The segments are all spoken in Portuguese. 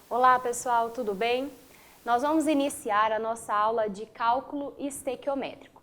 Olá pessoal, tudo bem? Nós vamos iniciar a nossa aula de cálculo estequiométrico.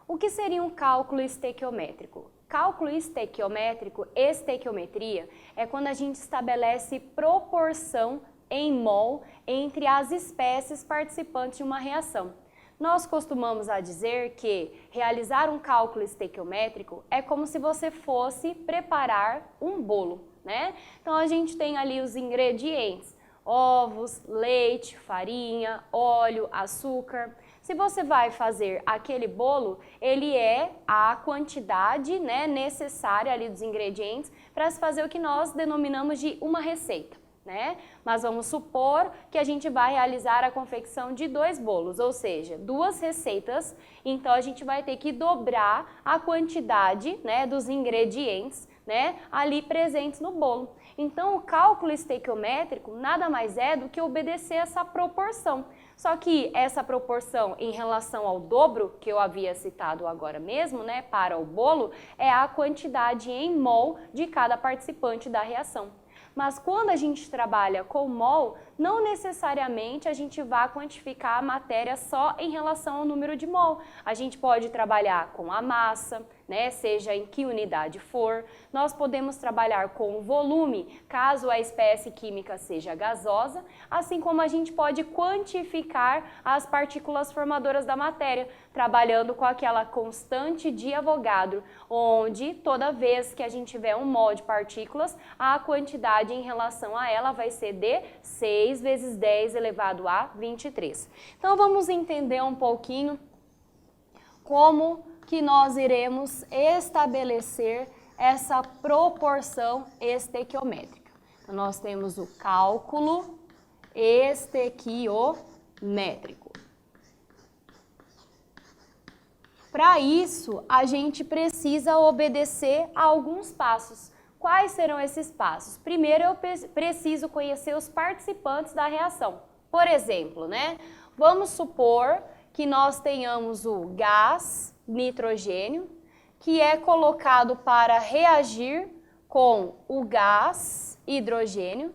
O que seria um cálculo estequiométrico? Cálculo estequiométrico, estequiometria, é quando a gente estabelece proporção em mol entre as espécies participantes de uma reação. Nós costumamos a dizer que realizar um cálculo estequiométrico é como se você fosse preparar um bolo, né? Então a gente tem ali os ingredientes: ovos, leite, farinha, óleo, açúcar. Se você vai fazer aquele bolo, ele é a quantidade, né, necessária ali dos ingredientes para se fazer o que nós denominamos de uma receita, né? Mas vamos supor que a gente vai realizar a confecção de 2 bolos, ou seja, 2 receitas, então a gente vai ter que dobrar a quantidade, né, dos ingredientes, né, ali presentes no bolo. Então o cálculo estequiométrico nada mais é do que obedecer essa proporção. Só que essa proporção em relação ao dobro, que eu havia citado agora mesmo, né, para o bolo, é a quantidade em mol de cada participante da reação. Mas quando a gente trabalha com mol, não necessariamente a gente vai quantificar a matéria só em relação ao número de mol. A gente pode trabalhar com a massa, né, seja em que unidade for. Nós podemos trabalhar com o volume, caso a espécie química seja gasosa, assim como a gente pode quantificar as partículas formadoras da matéria, trabalhando com aquela constante de Avogadro, onde toda vez que a gente tiver um mol de partículas, a quantidade em relação a ela vai ser de 6 vezes 10 elevado a 23. Então vamos entender um pouquinho como que nós iremos estabelecer essa proporção estequiométrica. Então, nós temos o cálculo estequiométrico. Para isso, a gente precisa obedecer a alguns passos. Quais serão esses passos? Primeiro, eu preciso conhecer os participantes da reação. Por exemplo, né? Vamos supor que nós tenhamos o gás nitrogênio, que é colocado para reagir com o gás hidrogênio,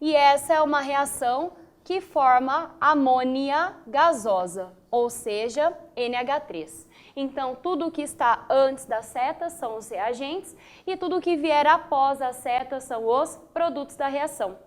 e essa é uma reação que forma amônia gasosa, ou seja, NH3. Então, tudo que está antes da seta são os reagentes e tudo que vier após a seta são os produtos da reação.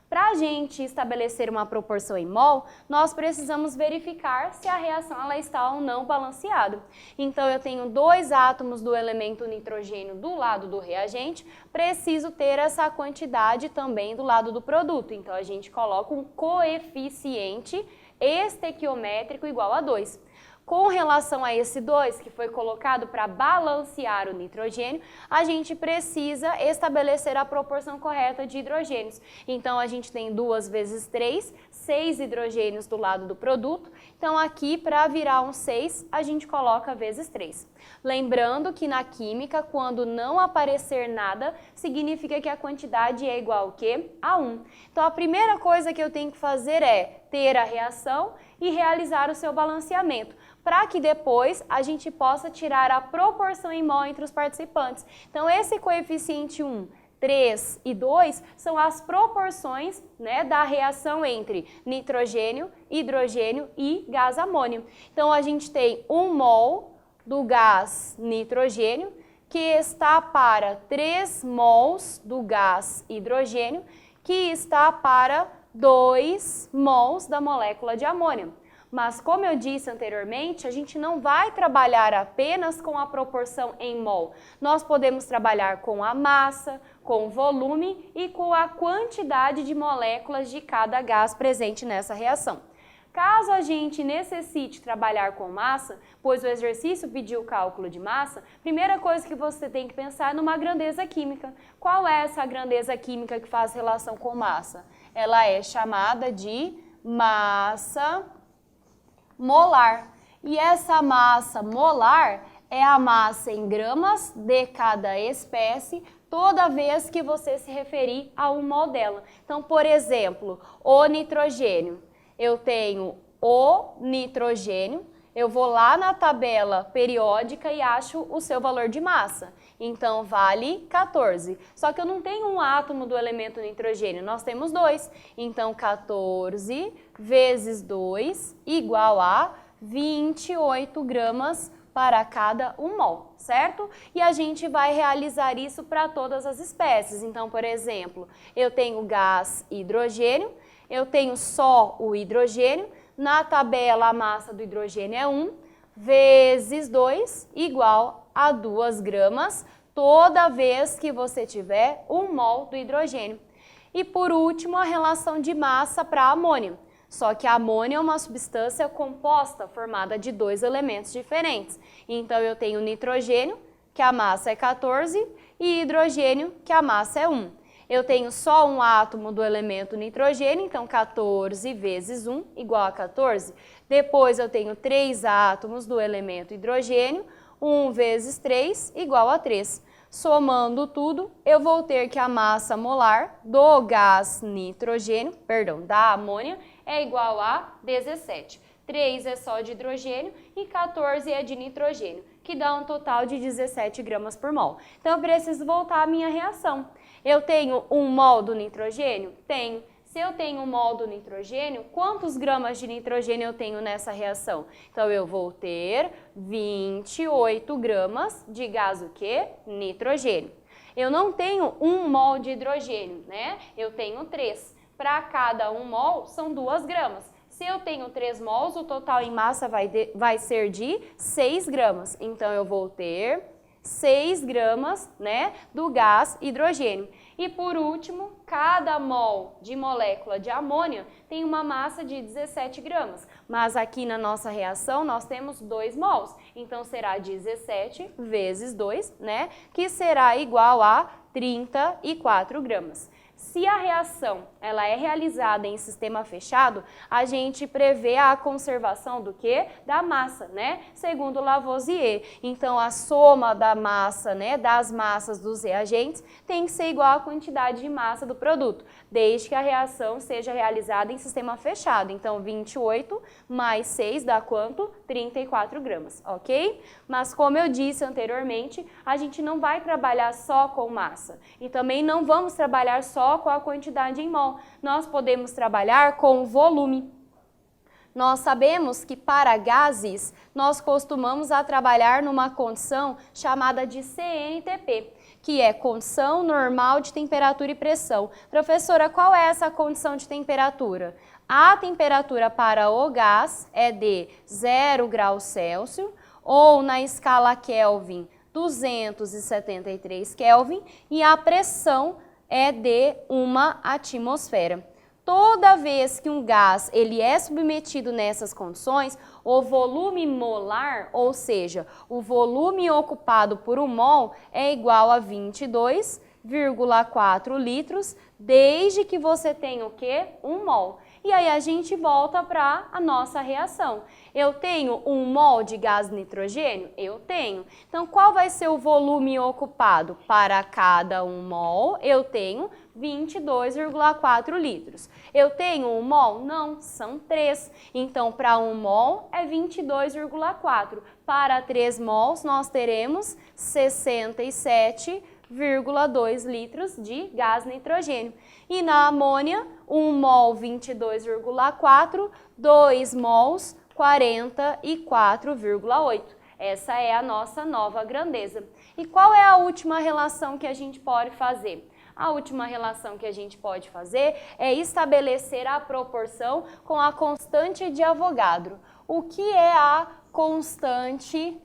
Para a gente estabelecer uma proporção em mol, nós precisamos verificar se a reação ela está ou não balanceada. Então, eu tenho 2 átomos do elemento nitrogênio do lado do reagente, preciso ter essa quantidade também do lado do produto. Então, a gente coloca um coeficiente estequiométrico igual a 2. Com relação a esse 2, que foi colocado para balancear o nitrogênio, a gente precisa estabelecer a proporção correta de hidrogênios. Então, a gente tem 2 vezes 3, 6 hidrogênios do lado do produto. Então, aqui, para virar um 6, a gente coloca vezes 3. Lembrando que na química, quando não aparecer nada, significa que a quantidade é igual ao quê? A 1. Então, a primeira coisa que eu tenho que fazer é ter a reação e realizar o seu balanceamento, para que depois a gente possa tirar a proporção em mol entre os participantes. Então, esse coeficiente 1, 3 e 2 são as proporções, né, da reação entre nitrogênio, hidrogênio e gás amônio. Então, a gente tem 1 mol do gás nitrogênio, que está para 3 mols do gás hidrogênio, que está para 2 mols da molécula de amônio. Mas, como eu disse anteriormente, a gente não vai trabalhar apenas com a proporção em mol. Nós podemos trabalhar com a massa, com o volume e com a quantidade de moléculas de cada gás presente nessa reação. Caso a gente necessite trabalhar com massa, pois o exercício pediu o cálculo de massa, primeira coisa que você tem que pensar é numa grandeza química. Qual é essa grandeza química que faz relação com massa? Ela é chamada de massa molar. E essa massa molar é a massa em gramas de cada espécie, toda vez que você se referir a um mol dela. Então, por exemplo, o nitrogênio, eu tenho o nitrogênio, eu vou lá na tabela periódica e acho o seu valor de massa. Então, vale 14. Só que eu não tenho um átomo do elemento nitrogênio, nós temos 2. Então, 14 vezes 2 igual a 28 gramas para cada 1 mol, certo? E a gente vai realizar isso para todas as espécies. Então, por exemplo, eu tenho gás hidrogênio, eu tenho só o hidrogênio, na tabela a massa do hidrogênio é 1, vezes 2 igual a 2 gramas, toda vez que você tiver 1 mol do hidrogênio. E por último, a relação de massa para a amônia. Só que a amônia é uma substância composta, formada de 2 elementos diferentes. Então, eu tenho nitrogênio, que a massa é 14, e hidrogênio, que a massa é 1. Eu tenho só um átomo do elemento nitrogênio, então 14 vezes 1 igual a 14. Depois, eu tenho 3 átomos do elemento hidrogênio, 1 vezes 3 igual a 3. Somando tudo, eu vou ter que a massa molar do gás nitrogênio, da amônia, é igual a 17. 3 é só de hidrogênio e 14 é de nitrogênio, que dá um total de 17 gramas por mol. Então, eu preciso voltar à minha reação. Eu tenho 1 mol do nitrogênio? Tenho. Se eu tenho 1 mol do nitrogênio, quantos gramas de nitrogênio eu tenho nessa reação? Então, eu vou ter 28 gramas de gás o quê? Nitrogênio. Eu não tenho 1 mol de hidrogênio, né? Eu tenho 3. Para cada 1 mol, são 2 gramas. Se eu tenho 3 mols, o total em massa vai ser de 6 gramas. Então, eu vou ter 6 gramas, né, do gás hidrogênio. E por último, cada mol de molécula de amônia tem uma massa de 17 gramas. Mas aqui na nossa reação nós temos 2 mols. Então será 17 vezes 2, né, que será igual a 34 gramas. Se a reação ela é realizada em sistema fechado, a gente prevê a conservação do quê? Da massa, né? Segundo Lavoisier. Então, a soma da massa, né, das massas dos reagentes tem que ser igual à quantidade de massa do produto, desde que a reação seja realizada em sistema fechado. Então, 28 mais 6 dá quanto? 34 gramas, ok? Mas, como eu disse anteriormente, a gente não vai trabalhar só com massa e também não vamos trabalhar só com a quantidade em mol. Nós podemos trabalhar com volume. Nós sabemos que para gases, nós costumamos a trabalhar numa condição chamada de CNTP, que é condição normal de temperatura e pressão. Professora, qual é essa condição de temperatura? A temperatura para o gás é de 0 graus Celsius, ou na escala Kelvin, 273 Kelvin, e a pressão é de 1 atmosfera. Toda vez que um gás ele é submetido nessas condições, o volume molar, ou seja, o volume ocupado por 1 mol, é igual a 22,4 litros, desde que você tenha o quê? 1 mol. E aí a gente volta para a nossa reação. Eu tenho 1 mol de gás nitrogênio? Eu tenho. Então, qual vai ser o volume ocupado? Para cada 1 mol, eu tenho 22,4 litros. Eu tenho 1 mol? Não, são 3. Então, para 1 mol é 22,4. Para 3 mols, nós teremos 67,2 litros de gás nitrogênio. E na amônia, 1 mol 22,4, 2 mols 44,8. Essa é a nossa nova grandeza. E qual é a última relação que a gente pode fazer? A última relação que a gente pode fazer é estabelecer a proporção com a constante de Avogadro. O que é a constante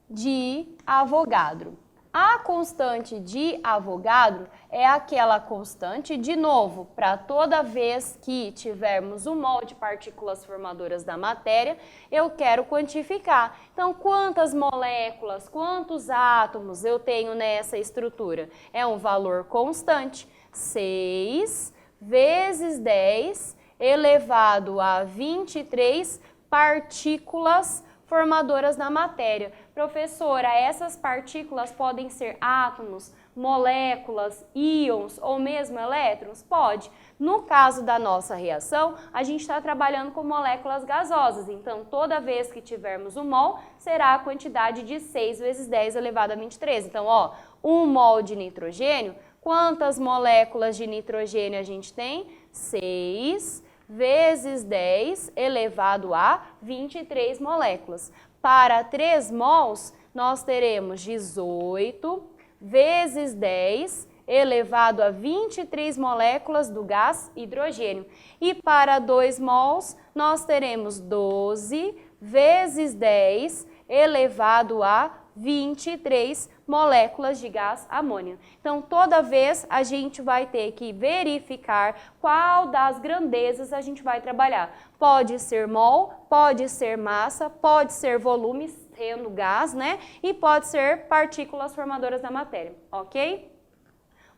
de Avogadro? A constante de Avogadro é aquela constante, de novo, para toda vez que tivermos 1 mol de partículas formadoras da matéria, eu quero quantificar. Então, quantas moléculas, quantos átomos eu tenho nessa estrutura? É um valor constante, 6 vezes 10 elevado a 23 partículas formadoras da matéria. Professora, essas partículas podem ser átomos, moléculas, íons ou mesmo elétrons? Pode. No caso da nossa reação, a gente está trabalhando com moléculas gasosas, então toda vez que tivermos um mol, será a quantidade de 6 vezes 10 elevado a 23. Então, ó, 1 mol de nitrogênio, quantas moléculas de nitrogênio a gente tem? 6 vezes 10 elevado a 23 moléculas. Para 3 mols, nós teremos 18 vezes 10 elevado a 23 moléculas do gás hidrogênio. E para 2 mols, nós teremos 12 vezes 10 elevado a 23 moléculas de gás amônio. Então, toda vez a gente vai ter que verificar qual das grandezas a gente vai trabalhar. Pode ser mol, pode ser massa, pode ser volume, sendo gás, né? E pode ser partículas formadoras da matéria, ok?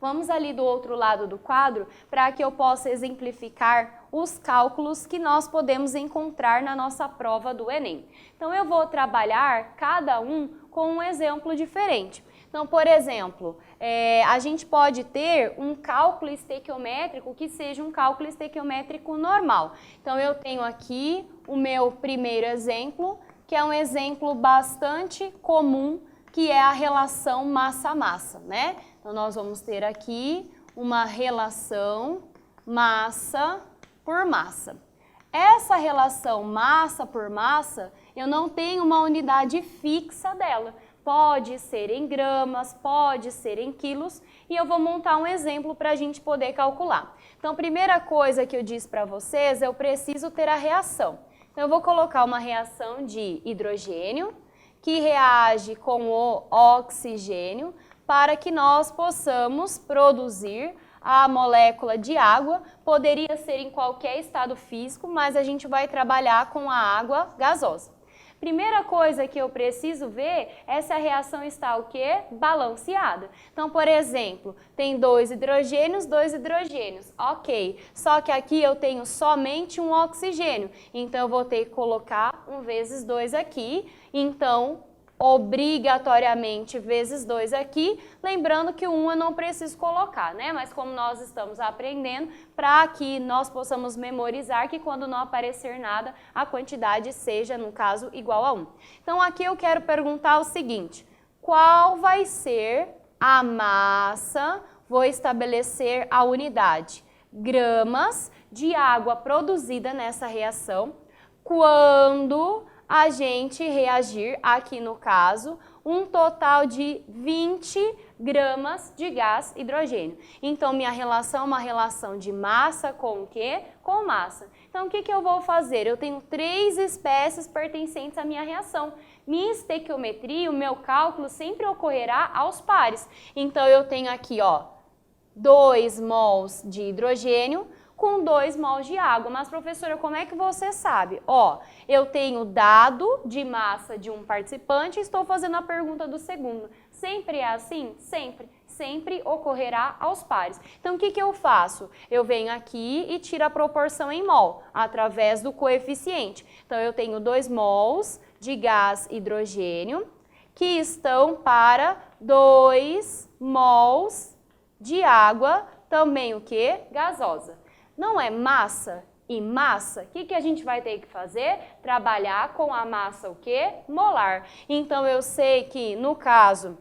Vamos ali do outro lado do quadro para que eu possa exemplificar os cálculos que nós podemos encontrar na nossa prova do Enem. Então, eu vou trabalhar cada um com um exemplo diferente. Então, por exemplo, a gente pode ter um cálculo estequiométrico que seja um cálculo estequiométrico normal. Então, eu tenho aqui o meu primeiro exemplo, que é um exemplo bastante comum, que é a relação massa-massa, né? Então, nós vamos ter aqui uma relação massa por massa. Essa relação massa por massa, eu não tenho uma unidade fixa dela. Pode ser em gramas, pode ser em quilos, e eu vou montar um exemplo para a gente poder calcular. Então, primeira coisa que eu disse para vocês, eu preciso ter a reação. Então, eu vou colocar uma reação de hidrogênio, que reage com o oxigênio, para que nós possamos produzir a molécula de água. Poderia ser em qualquer estado físico, mas a gente vai trabalhar com a água gasosa. Primeira coisa que eu preciso ver é se a reação está o quê? Balanceada. Então, por exemplo, tem 2 hidrogênios, ok. Só que aqui eu tenho somente um oxigênio, então eu vou ter que colocar 1 vezes 2 aqui, então obrigatoriamente vezes 2 aqui, lembrando que o 1 eu não preciso colocar, né? Mas como nós estamos aprendendo, para que nós possamos memorizar que quando não aparecer nada, a quantidade seja, no caso, igual a 1. Então aqui eu quero perguntar o seguinte, qual vai ser a massa, vou estabelecer a unidade, gramas de água produzida nessa reação, quando a gente reagir, aqui no caso, um total de 20 gramas de gás hidrogênio. Então, minha relação é uma relação de massa com o quê? Com massa. Então, o que eu vou fazer? Eu tenho 3 espécies pertencentes à minha reação. Minha estequiometria, o meu cálculo sempre ocorrerá aos pares. Então, eu tenho aqui, ó, 2 mols de hidrogênio, com 2 mols de água. Mas, professora, como é que você sabe? Ó, eu tenho dado de massa de um participante e estou fazendo a pergunta do segundo. Sempre é assim? Sempre. Sempre ocorrerá aos pares. Então, o que eu faço? Eu venho aqui e tiro a proporção em mol, através do coeficiente. Então, eu tenho 2 mols de gás hidrogênio, que estão para 2 mols de água, também o quê? Gasosa. Não é massa e massa? O que a gente vai ter que fazer? Trabalhar com a massa o quê? Molar. Então, eu sei que no caso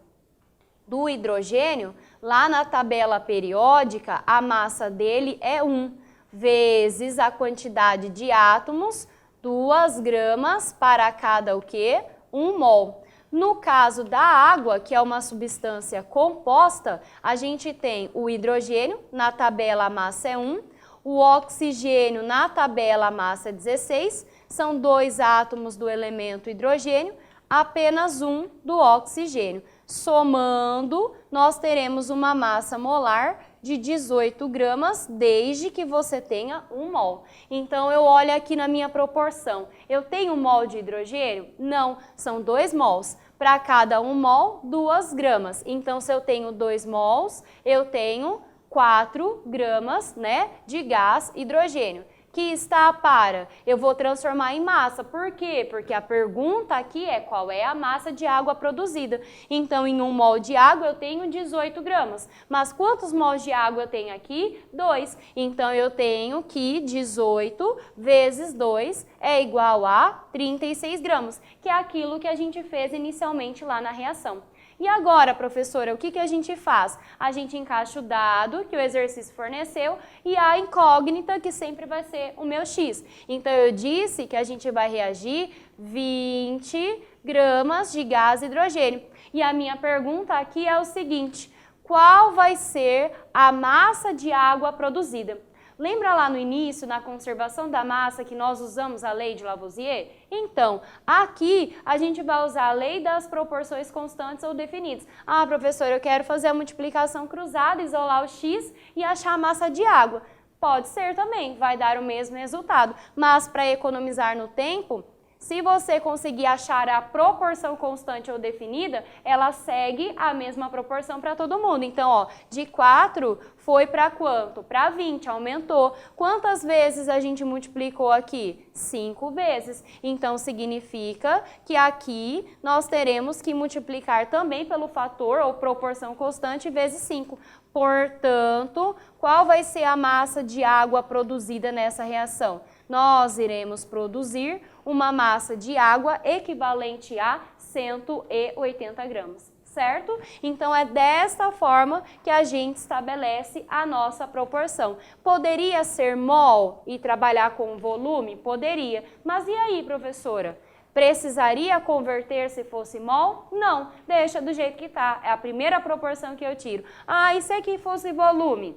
do hidrogênio, lá na tabela periódica, a massa dele é 1 vezes a quantidade de átomos, 2 gramas para cada o quê? 1 mol. No caso da água, que é uma substância composta, a gente tem o hidrogênio, na tabela a massa é 1, o oxigênio na tabela a massa é 16, são 2 átomos do elemento hidrogênio, apenas 1 do oxigênio. Somando, nós teremos uma massa molar de 18 gramas, desde que você tenha 1 mol. Então, eu olho aqui na minha proporção. Eu tenho 1 mol de hidrogênio? Não, são 2 mols. Para cada 1 mol, 2 gramas. Então, se eu tenho 2 mols, eu tenho 4 gramas, né, de gás hidrogênio. que está para, eu vou transformar em massa. Por quê? Porque a pergunta aqui é qual é a massa de água produzida. Então, em 1 mol de água eu tenho 18 gramas. Mas quantos mols de água eu tenho aqui? 2. Então, eu tenho que 18 vezes 2 é igual a 36 gramas, que é aquilo que a gente fez inicialmente lá na reação. E agora, professora, o que a gente faz? A gente encaixa o dado que o exercício forneceu e a incógnita, que sempre vai ser o meu x. Então, eu disse que a gente vai reagir 20 gramas de gás hidrogênio. E a minha pergunta aqui é o seguinte: qual vai ser a massa de água produzida? Lembra lá no início, na conservação da massa, que nós usamos a lei de Lavoisier? Então, aqui a gente vai usar a lei das proporções constantes ou definidas. Ah, professora, eu quero fazer a multiplicação cruzada, isolar o x e achar a massa de água. Pode ser também, vai dar o mesmo resultado. Mas para economizar no tempo, se você conseguir achar a proporção constante ou definida, ela segue a mesma proporção para todo mundo. Então, ó, de 4 foi para quanto? Para 20, aumentou. Quantas vezes a gente multiplicou aqui? 5 vezes. Então, significa que aqui nós teremos que multiplicar também pelo fator ou proporção constante vezes 5. Portanto, qual vai ser a massa de água produzida nessa reação? Nós iremos produzir uma massa de água equivalente a 180 gramas, certo? Então, é desta forma que a gente estabelece a nossa proporção. Poderia ser mol e trabalhar com volume? Poderia. Mas e aí, professora? Precisaria converter se fosse mol? Não, deixa do jeito que está. É a primeira proporção que eu tiro. Ah, e se aqui fosse volume?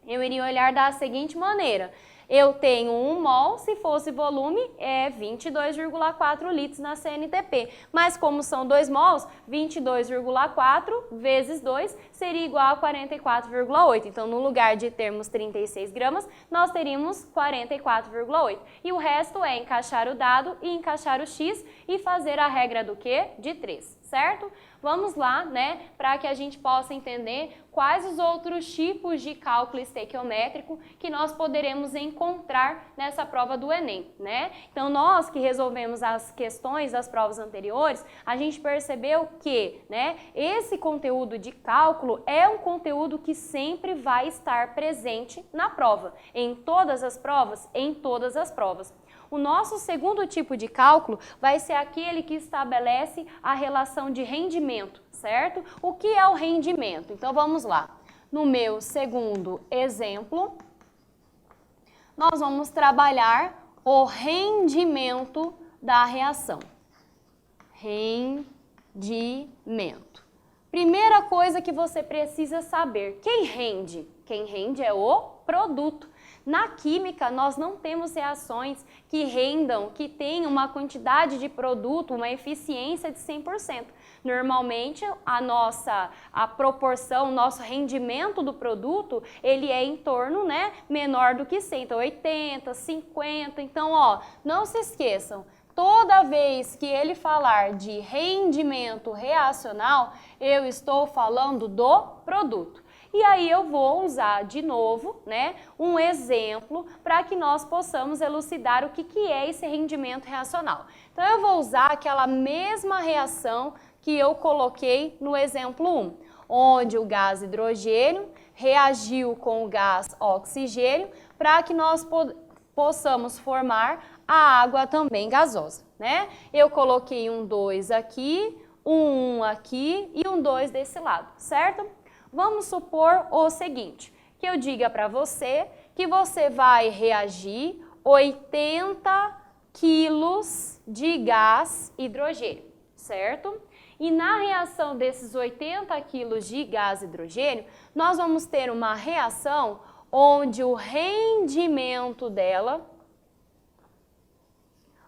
Eu iria olhar da seguinte maneira. Eu tenho 1 mol, se fosse volume, é 22,4 litros na CNTP. Mas como são 2 mols, 22,4 vezes 2 seria igual a 44,8. Então, no lugar de termos 36 gramas, nós teríamos 44,8. E o resto é encaixar o dado e encaixar o x e fazer a regra do quê? De 3, certo? Vamos lá, né, para que a gente possa entender quais os outros tipos de cálculo estequiométrico que nós poderemos encontrar nessa prova do Enem, né? Então, nós que resolvemos as questões das provas anteriores, a gente percebeu que, né, esse conteúdo de cálculo é um conteúdo que sempre vai estar presente na prova, em todas as provas, em todas as provas. O nosso segundo tipo de cálculo vai ser aquele que estabelece a relação de rendimento, certo? O que é o rendimento? Então, vamos lá. No meu segundo exemplo, nós vamos trabalhar o rendimento da reação. Rendimento. Primeira coisa que você precisa saber, quem rende? Quem rende é o produto. Na química, nós não temos reações que rendam, que tenham uma quantidade de produto, uma eficiência de 100%. Normalmente, a proporção, o nosso rendimento do produto, ele é em torno, né, menor do que 100, então 80, 50. Então, ó, não se esqueçam. Toda vez que ele falar de rendimento reacional, eu estou falando do produto. E aí eu vou usar de novo, né, um exemplo para que nós possamos elucidar o que é esse rendimento reacional. Então eu vou usar aquela mesma reação que eu coloquei no exemplo 1, onde o gás hidrogênio reagiu com o gás oxigênio para que nós possamos formar a água também gasosa, né? Eu coloquei um 2 aqui, um 1 aqui e um 2 desse lado, certo? Vamos supor o seguinte, que eu diga para você que você vai reagir 80 quilos de gás hidrogênio, certo? E na reação desses 80 quilos de gás hidrogênio, nós vamos ter uma reação onde o rendimento dela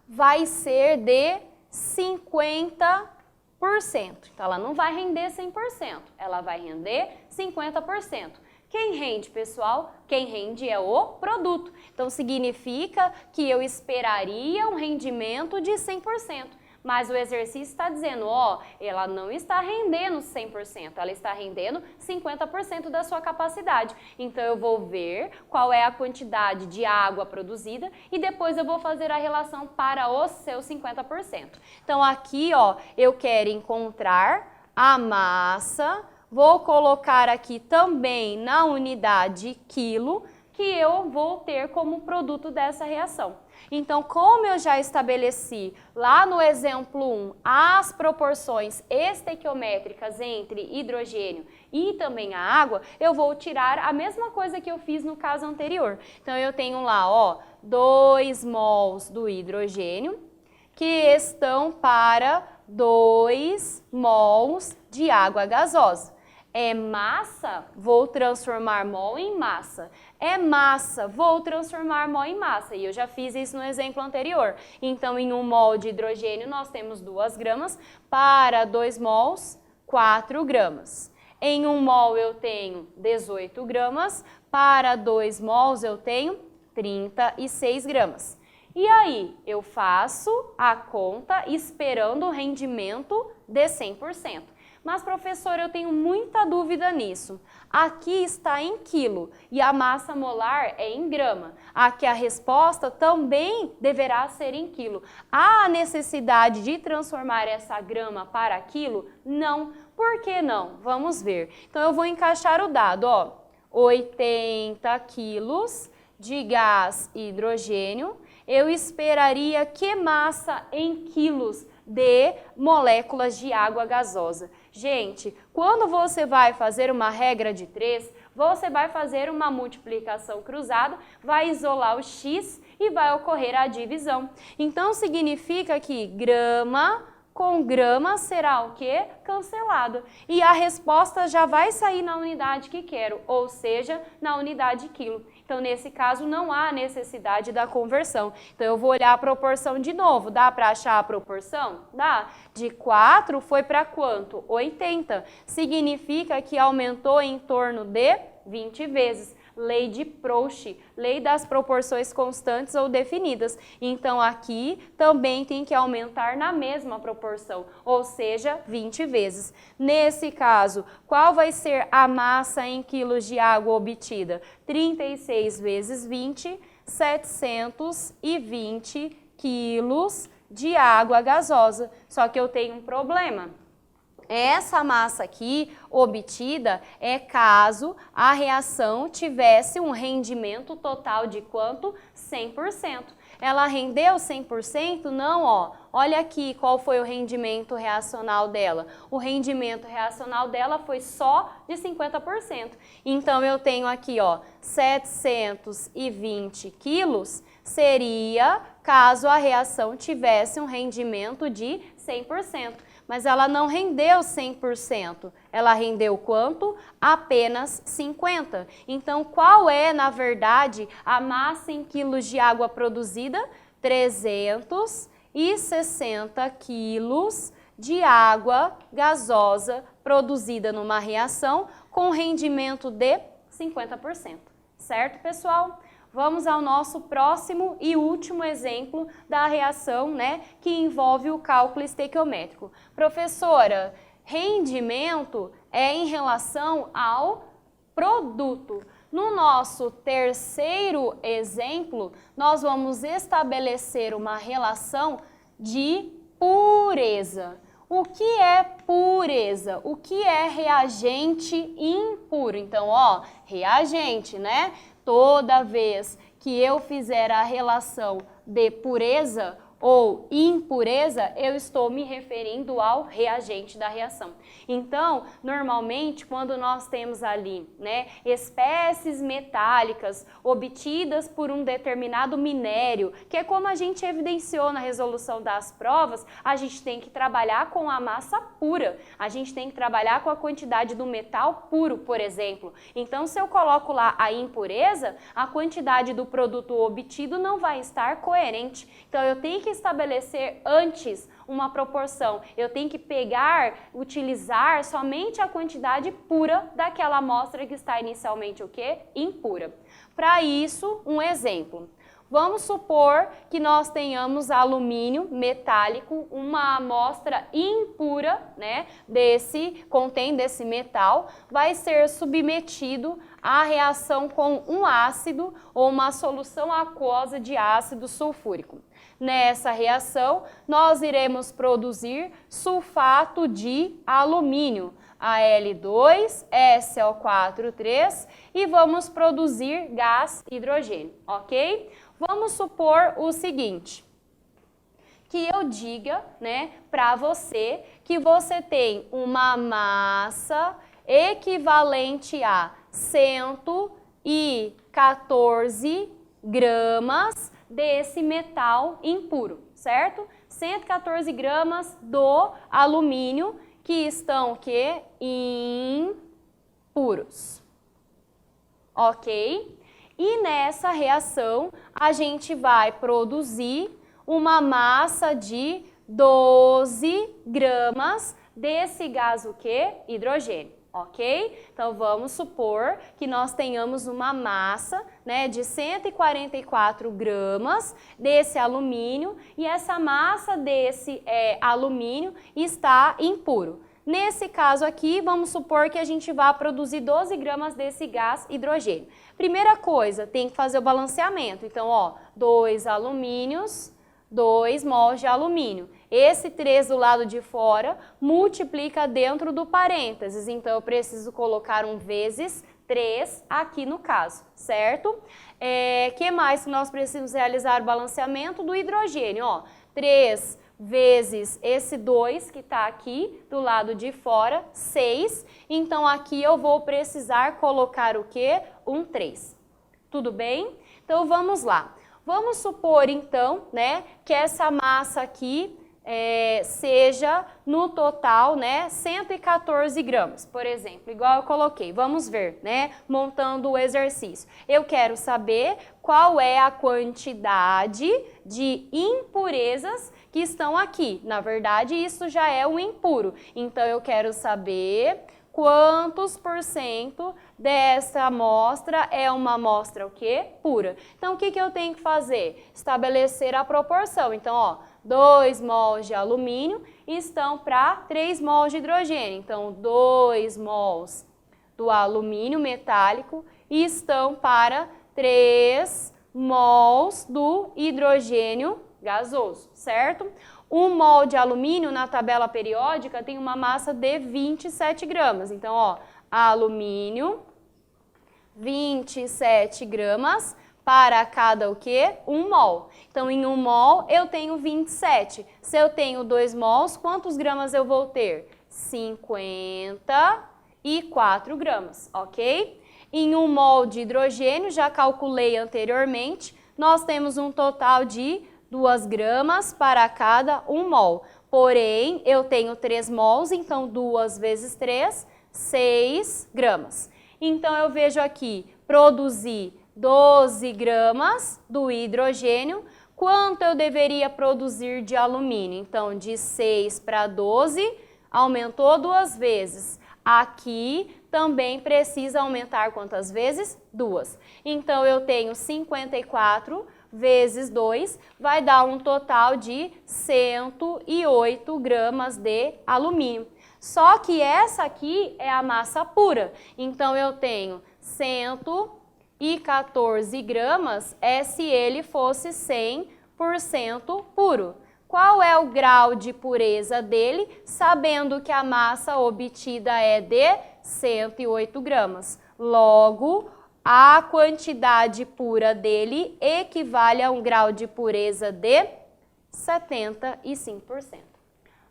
vai ser de 50%. Então, ela não vai render 100%, ela vai render 50%. Quem rende, pessoal? Quem rende é o produto. Então, significa que eu esperaria um rendimento de 100%. mas o exercício está dizendo, ó, ela não está rendendo 100%, ela está rendendo 50% da sua capacidade. Então eu vou ver qual é a quantidade de água produzida e depois eu vou fazer a relação para os seus 50%. Então aqui, ó, eu quero encontrar a massa, vou colocar aqui também na unidade quilo, que eu vou ter como produto dessa reação. Então, como eu já estabeleci lá no exemplo 1 as proporções estequiométricas entre hidrogênio e também a água, eu vou tirar a mesma coisa que eu fiz no caso anterior. Então, eu tenho lá, ó, 2 mols do hidrogênio, que estão para 2 mols de água gasosa. É massa, vou transformar mol em massa. É massa, vou transformar mol em massa. E eu já fiz isso no exemplo anterior. Então, em 1 mol de hidrogênio, nós temos 2 gramas. Para 2 mols, 4 gramas. Em 1 mol, eu tenho 18 gramas. Para 2 mols, eu tenho 36 gramas. E aí, eu faço a conta esperando o rendimento de 100%. Mas, professor, eu tenho muita dúvida nisso. Aqui está em quilo e a massa molar é em grama. Aqui a resposta também deverá ser em quilo. Há necessidade de transformar essa grama para quilo? Não. Por que não? Vamos ver. Então, eu vou encaixar o dado, ó. 80 quilos de gás hidrogênio. Eu esperaria que massa em quilos de moléculas de água gasosa. Gente, quando você vai fazer uma regra de 3, você vai fazer uma multiplicação cruzada, vai isolar o x e vai ocorrer a divisão. Então, significa que grama com grama será o quê? Cancelado. E a resposta já vai sair na unidade que quero, ou seja, na unidade quilo. Então, nesse caso, não há necessidade da conversão. Então, eu vou olhar a proporção de novo. Dá para achar a proporção? Dá. De 4 foi para quanto? 80. Significa que aumentou em torno de 20 vezes. Lei de Proust, lei das proporções constantes ou definidas. Então, aqui também tem que aumentar na mesma proporção, ou seja, 20 vezes. Nesse caso, qual vai ser a massa em quilos de água obtida? 36 vezes 20, 720 quilos de água gasosa. Só que eu tenho um problema. Essa massa aqui obtida é caso a reação tivesse um rendimento total de quanto? 100%. Ela rendeu 100%? Não, ó. Olha aqui qual foi o rendimento reacional dela. O rendimento reacional dela foi só de 50%. Então, eu tenho aqui, ó, 720 quilos seria caso a reação tivesse um rendimento de 100%. Mas ela não rendeu 100%. Ela rendeu quanto? Apenas 50%. Então, qual é, na verdade, a massa em quilos de água produzida? 360 quilos de água gasosa produzida numa reação com rendimento de 50%. Certo, pessoal? Vamos ao nosso próximo e último exemplo da reação, né, que envolve o cálculo estequiométrico. Professora, rendimento é em relação ao produto. No nosso terceiro exemplo, nós vamos estabelecer uma relação de pureza. O que é pureza? O que é reagente impuro? Então, ó, reagente, né? Toda vez que eu fizer a relação de pureza ou impureza, eu estou me referindo ao reagente da reação. Então, normalmente, quando nós temos ali, né, espécies metálicas obtidas por um determinado minério, que é como a gente evidenciou na resolução das provas, a gente tem que trabalhar com a massa pura, a gente tem que trabalhar com a quantidade do metal puro, por exemplo. Então, se eu coloco lá a impureza, a quantidade do produto obtido não vai estar coerente. Então, eu tenho que estabelecer antes uma proporção. Eu tenho que utilizar somente a quantidade pura daquela amostra que está inicialmente o quê? Impura. Para isso, um exemplo. Vamos supor que nós tenhamos alumínio metálico, uma amostra impura, né, contém desse metal, vai ser submetido à reação com um ácido ou uma solução aquosa de ácido sulfúrico. Nessa reação, nós iremos produzir sulfato de alumínio, Al2SO4 e vamos produzir gás hidrogênio, ok? Vamos supor o seguinte, que eu diga, né, para você que você tem uma massa equivalente a 114 gramas desse metal impuro, certo? 114 gramas do alumínio que estão o quê? Impuros, ok? E nessa reação, a gente vai produzir uma massa de 12 gramas desse gás o quê? Hidrogênio, ok? Então, vamos supor que nós tenhamos uma massa, né, de 144 gramas desse alumínio e essa massa desse alumínio está impuro. Nesse caso aqui, vamos supor que a gente vai produzir 12 gramas desse gás hidrogênio. Primeira coisa, tem que fazer o balanceamento. Então, ó, 2 alumínios, 2 mols de alumínio. Esse 3 do lado de fora multiplica dentro do parênteses. Então, eu preciso colocar um vezes 3 aqui no caso, certo? Que mais que nós precisamos realizar o balanceamento do hidrogênio? Ó, 3 vezes esse 2 que está aqui do lado de fora, 6. Então, aqui eu vou precisar colocar o quê? Um 3. Tudo bem? Então, vamos lá. Vamos supor, então, né, que essa massa aqui seja, no total, né, 114 gramas, por exemplo, igual eu coloquei. Vamos ver, né, montando o exercício. Eu quero saber qual é a quantidade de impurezas que estão aqui. Na verdade, isso já é um impuro. Então, eu quero saber quantos por cento dessa amostra é uma amostra o quê? Pura. Então, o que eu tenho que fazer? Estabelecer a proporção. Então, ó, 2 mols de alumínio estão para 3 mols de hidrogênio. Então, 2 mols do alumínio metálico estão para 3 mols do hidrogênio gasoso, certo? 1 mol de alumínio na tabela periódica tem uma massa de 27 gramas. Então, ó, alumínio, 27 gramas para cada o quê? 1 mol. Então, em 1 mol eu tenho 27. Se eu tenho 2 mols, quantos gramas eu vou ter? 54 gramas, ok? Em 1 mol de hidrogênio, já calculei anteriormente, nós temos um total de 2 gramas para cada 1 mol. Porém, eu tenho 3 mols, então 2 vezes 3, 6 gramas. Então, eu vejo aqui, produzir 12 gramas do hidrogênio. Quanto eu deveria produzir de alumínio? Então, de 6 para 12, aumentou 2 vezes. Aqui também precisa aumentar quantas vezes? 2. Então, eu tenho 54 vezes 2, vai dar um total de 108 gramas de alumínio. Só que essa aqui é a massa pura. Então, eu tenho 114 gramas se ele fosse 100% puro. Qual é o grau de pureza dele, sabendo que a massa obtida é de 108 gramas? Logo, a quantidade pura dele equivale a um grau de pureza de 75%.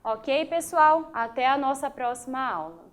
Ok, pessoal? Até a nossa próxima aula.